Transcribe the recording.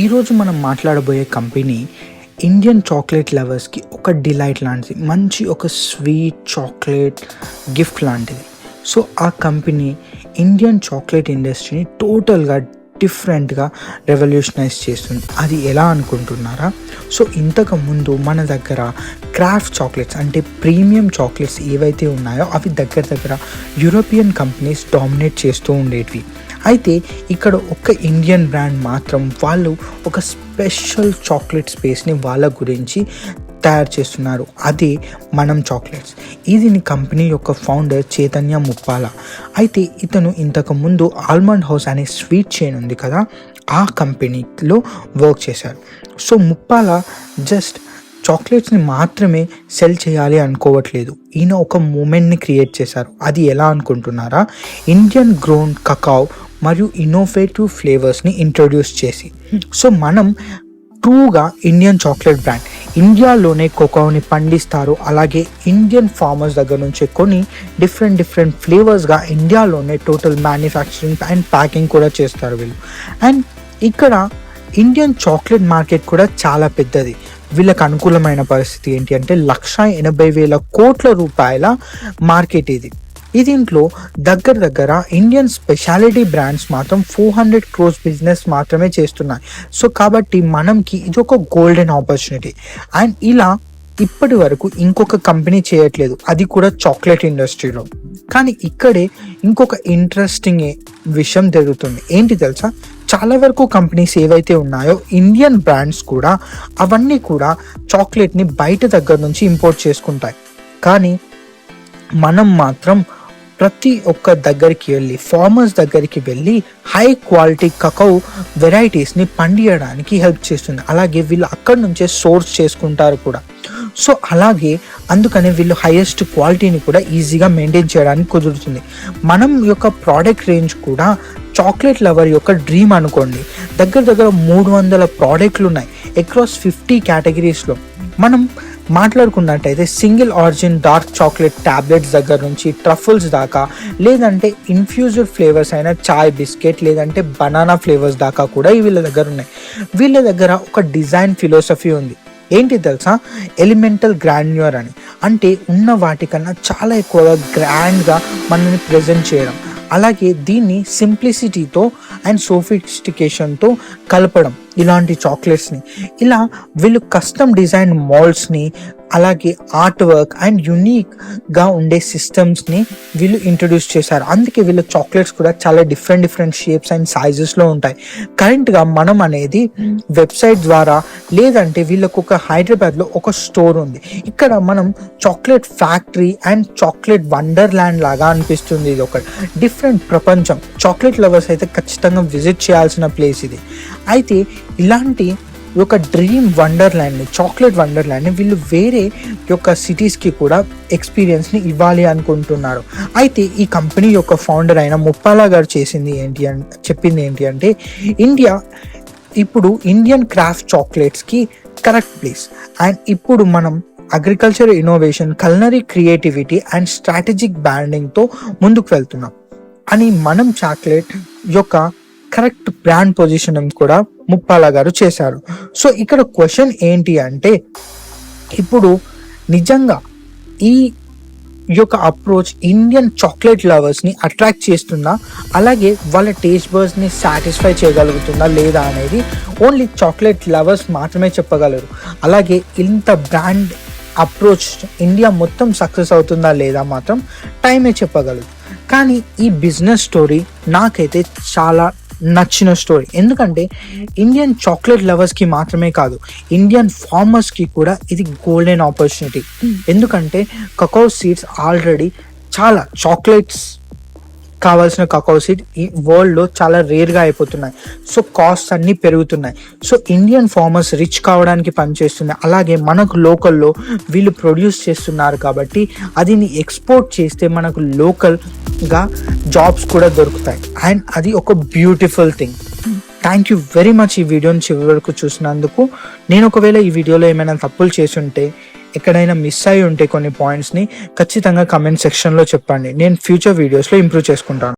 ఈరోజు మనం మాట్లాడబోయే company Indian chocolate లవర్స్కి ఒక డిలైట్ లాంటిది, మంచి ఒక స్వీట్ చాక్లెట్ గిఫ్ట్ లాంటిది. సో ఆ కంపెనీ ఇండియన్ చాక్లెట్ ఇండస్ట్రీని టోటల్గా డిఫరెంట్గా రెవల్యూషనైజ్ చేస్తుంది. అది ఎలా అనుకుంటున్నారా? సో ఇంతకుముందు మన దగ్గర క్రాఫ్ట్ చాక్లెట్స్ అంటే ప్రీమియం చాక్లెట్స్ ఏవైతే ఉన్నాయో అవి దగ్గర యూరోపియన్ కంపెనీస్ డామినేట్ చేస్తూ ఉండేటివి. అయితే ఇక్కడ ఒక ఇండియన్ బ్రాండ్ మాత్రం వాళ్ళు ఒక స్పెషల్ చాక్లెట్ స్పేస్ని వాళ్ళ గురించి తయారు చేస్తున్నారు. అదే మనం చాక్లెట్స్. ఇది కంపెనీ యొక్క ఫౌండర్ చైతన్య ముప్పాల. అయితే ఇతను ఇంతకుముందు ఆల్మండ్ హౌస్ అనే స్వీట్ చైన్ ఉంది కదా, ఆ కంపెనీలో వర్క్ చేశారు. సో ముప్పాల జస్ట్ చాక్లెట్స్ని మాత్రమే సెల్ చేయాలి అనుకోవట్లేదు. ఈయన ఒక మూమెంట్ని క్రియేట్ చేశారు. అది ఎలా అనుకుంటున్నారా? ఇండియన్ గ్రోన్ కకావ్ మరియు ఇన్నోవేటివ్ ఫ్లేవర్స్ని ఇంట్రొడ్యూస్ చేసి. సో మనం ట్రూగా ఇండియన్ చాక్లెట్ బ్రాండ్, ఇండియాలోనే కోకోని పండిస్తారు. అలాగే ఇండియన్ ఫార్మర్స్ దగ్గర నుంచి కొన్ని డిఫరెంట్ ఫ్లేవర్స్గా ఇండియాలోనే టోటల్ మ్యానుఫ్యాక్చరింగ్ అండ్ ప్యాకింగ్ కూడా చేస్తారు వీళ్ళు. అండ్ ఇక్కడ ఇండియన్ చాక్లెట్ మార్కెట్ కూడా చాలా పెద్దది. వీళ్ళకి అనుకూలమైన పరిస్థితి ఏంటి అంటే 1,80,000 కోట్ల రూపాయల మార్కెట్ ఇది. దీంట్లో దగ్గర ఇండియన్ స్పెషాలిటీ బ్రాండ్స్ మాత్రం 400 crores బిజినెస్ మాత్రమే చేస్తున్నాయి. సో కాబట్టి మనకి ఇది ఒక గోల్డెన్ ఆపర్చునిటీ. అండ్ ఇలా ఇప్పటి వరకు ఇంకొక కంపెనీ చేయట్లేదు, అది కూడా చాక్లెట్ ఇండస్ట్రీలో. కానీ ఇక్కడే ఇంకొక ఇంట్రెస్టింగ్ విషయం జరుగుతుంది. ఏంటి తెలుసా? చాలా వరకు కంపెనీస్ ఏవైతే ఉన్నాయో ఇండియన్ బ్రాండ్స్ కూడా అవన్నీ కూడా చాక్లెట్ని బయట దగ్గర నుంచి ఇంపోర్ట్ చేసుకుంటాయి. కానీ మనం మాత్రం ప్రతి ఒక్క దగ్గరికి వెళ్ళి, ఫార్మర్స్ దగ్గరికి వెళ్ళి హై క్వాలిటీ కకావ్ వెరైటీస్ని పండియడానికి హెల్ప్ చేస్తుంది. అలాగే వీళ్ళు అక్కడి నుంచే సోర్స్ చేసుకుంటారు కూడా. సో అలాగే అందుకనే వీళ్ళు హైయెస్ట్ క్వాలిటీని కూడా ఈజీగా మెయింటైన్ చేయడానికి కుదురుతుంది. మనం యొక్క ప్రోడక్ట్ రేంజ్ కూడా చాక్లెట్ లవర్ యొక్క డ్రీమ్ అనుకోండి. దగ్గర 300 ప్రోడక్ట్లు ఉన్నాయి అక్రాస్ 50 కేటగిరీస్లో. మనం మాట్లాడుకున్నట్టయితే single origin dark chocolate tablets దగ్గర నుంచి ట్రఫుల్స్ దాకా, లేదంటే ఇన్ఫ్యూజ్డ్ ఫ్లేవర్స్ అయిన చాయ్ బిస్కెట్, లేదంటే బనానా ఫ్లేవర్స్ దాకా కూడా వీళ్ళ దగ్గర ఉన్నాయి. వీళ్ళ దగ్గర ఒక డిజైన్ ఫిలాసఫీ ఉంది. ఏంటి తెలుసా? ఎలిమెంటల్ గ్రాండ్యూర్ అని. అంటే ఉన్న వాటికన్నా చాలా ఎక్కువగా గ్రాండ్గా మనల్ని ప్రజెంట్ చేయడం. అలాగే దీన్ని సింప్లిసిటీతో అండ్ సోఫిస్టికేషన్తో కలపడం ఇలాంటి చాక్లెట్స్ని. ఇలా వీళ్ళు కస్టమ్ డిజైన్ మోల్డ్స్ని, అలాగే ఆర్ట్ వర్క్ అండ్ యూనిక్గా ఉండే సిస్టమ్స్ని వీళ్ళు ఇంట్రడ్యూస్ చేశారు. అందుకే వీళ్ళ చాక్లెట్స్ కూడా చాలా డిఫరెంట్ షేప్స్ అండ్ సైజెస్లో ఉంటాయి. కరెంట్గా మనం అనేది వెబ్సైట్ ద్వారా, లేదంటే వీళ్ళకు ఒక హైదరాబాద్లో ఒక స్టోర్ ఉంది. ఇక్కడ మనం chocolate factory and chocolate wonder land లాగా అనిపిస్తుంది. ఇది ఒక డిఫరెంట్ ప్రపంచం. చాక్లెట్ లవర్స్ అయితే ఖచ్చితంగా విజిట్ చేయాల్సిన ప్లేస్ ఇది. అయితే ఇలాంటి ఒక డ్రీమ్ వండర్ల్యాండ్ని, చాక్లెట్ వండర్ల్యాండ్ని వీళ్ళు వేరే యొక్క సిటీస్కి కూడా ఎక్స్పీరియన్స్ని ఇవ్వాలి అనుకుంటున్నారు. అయితే ఈ కంపెనీ యొక్క ఫౌండర్ అయిన ముప్పాల గారు చెప్పింది ఏంటి అంటే ఇండియా ఇప్పుడు ఇండియన్ క్రాఫ్ట్ చాక్లెట్స్కి కరెక్ట్ ప్లేస్. అండ్ ఇప్పుడు మనం agriculture innovation, culinary creativity and strategic బ్రాండింగ్తో ముందుకు వెళ్తున్నాం అని మనం చాక్లెట్ యొక్క కరెక్ట్ బ్రాండ్ పొజిషనింగ్ కూడా ముప్పాల గారు చేశారు. సో ఇక్కడ క్వశ్చన్ ఏంటి అంటే, ఇప్పుడు నిజంగా ఈ యొక్క అప్రోచ్ ఇండియన్ చాక్లెట్ లవర్స్ని అట్రాక్ట్ చేస్తుందా, అలాగే వాళ్ళ టేస్ట్ బర్డ్స్ని సాటిస్ఫై చేయగలుగుతుందా లేదా అనేది ఓన్లీ చాక్లెట్ లవర్స్ మాత్రమే చెప్పగలరు. అలాగే ఇంత బ్రాండ్ అప్రోచ్ ఇండియా మొత్తం సక్సెస్ అవుతుందా లేదా మాత్రం టైమే చెప్పగలదు. కానీ ఈ బిజినెస్ స్టోరీ నాకైతే చాలా నచ్చిన స్టోరీ. ఎందుకంటే ఇండియన్ చాక్లెట్ లవర్స్కి మాత్రమే కాదు, ఇండియన్ ఫార్మర్స్కి కూడా ఇది గోల్డెన్ ఆపర్చునిటీ. ఎందుకంటే కకావ్ సీడ్స్ ఆల్రెడీ చాలా చాక్లెట్స్ కావాల్సిన కకావ్ సీడ్ ఈ వరల్డ్లో చాలా రేర్గా అయిపోతున్నాయి. సో కాస్ట్ అన్నీ పెరుగుతున్నాయి. సో ఇండియన్ ఫార్మర్స్ రిచ్ కావడానికి పనిచేస్తున్నాయి. అలాగే మనకు లోకల్లో వీళ్ళు ప్రొడ్యూస్ చేస్తున్నారు కాబట్టి అది ఎక్స్పోర్ట్ చేస్తే మనకు లోకల్గా జాబ్స్ కూడా దొరుకుతాయి. అండ్ అది ఒక beautiful thing. Thank you very much ఈ వీడియోని చివరి వరకు చూసినందుకు. నేను ఒకవేళ ఈ వీడియోలో ఏమైనా తప్పులు చేసి ఉంటే, ఎక్కడైనా మిస్ అయి ఉంటే కొన్ని పాయింట్స్ని ఖచ్చితంగా కమెంట్ సెక్షన్లో చెప్పండి. నేను ఫ్యూచర్ వీడియోస్లో ఇంప్రూవ్ చేసుకుంటాను.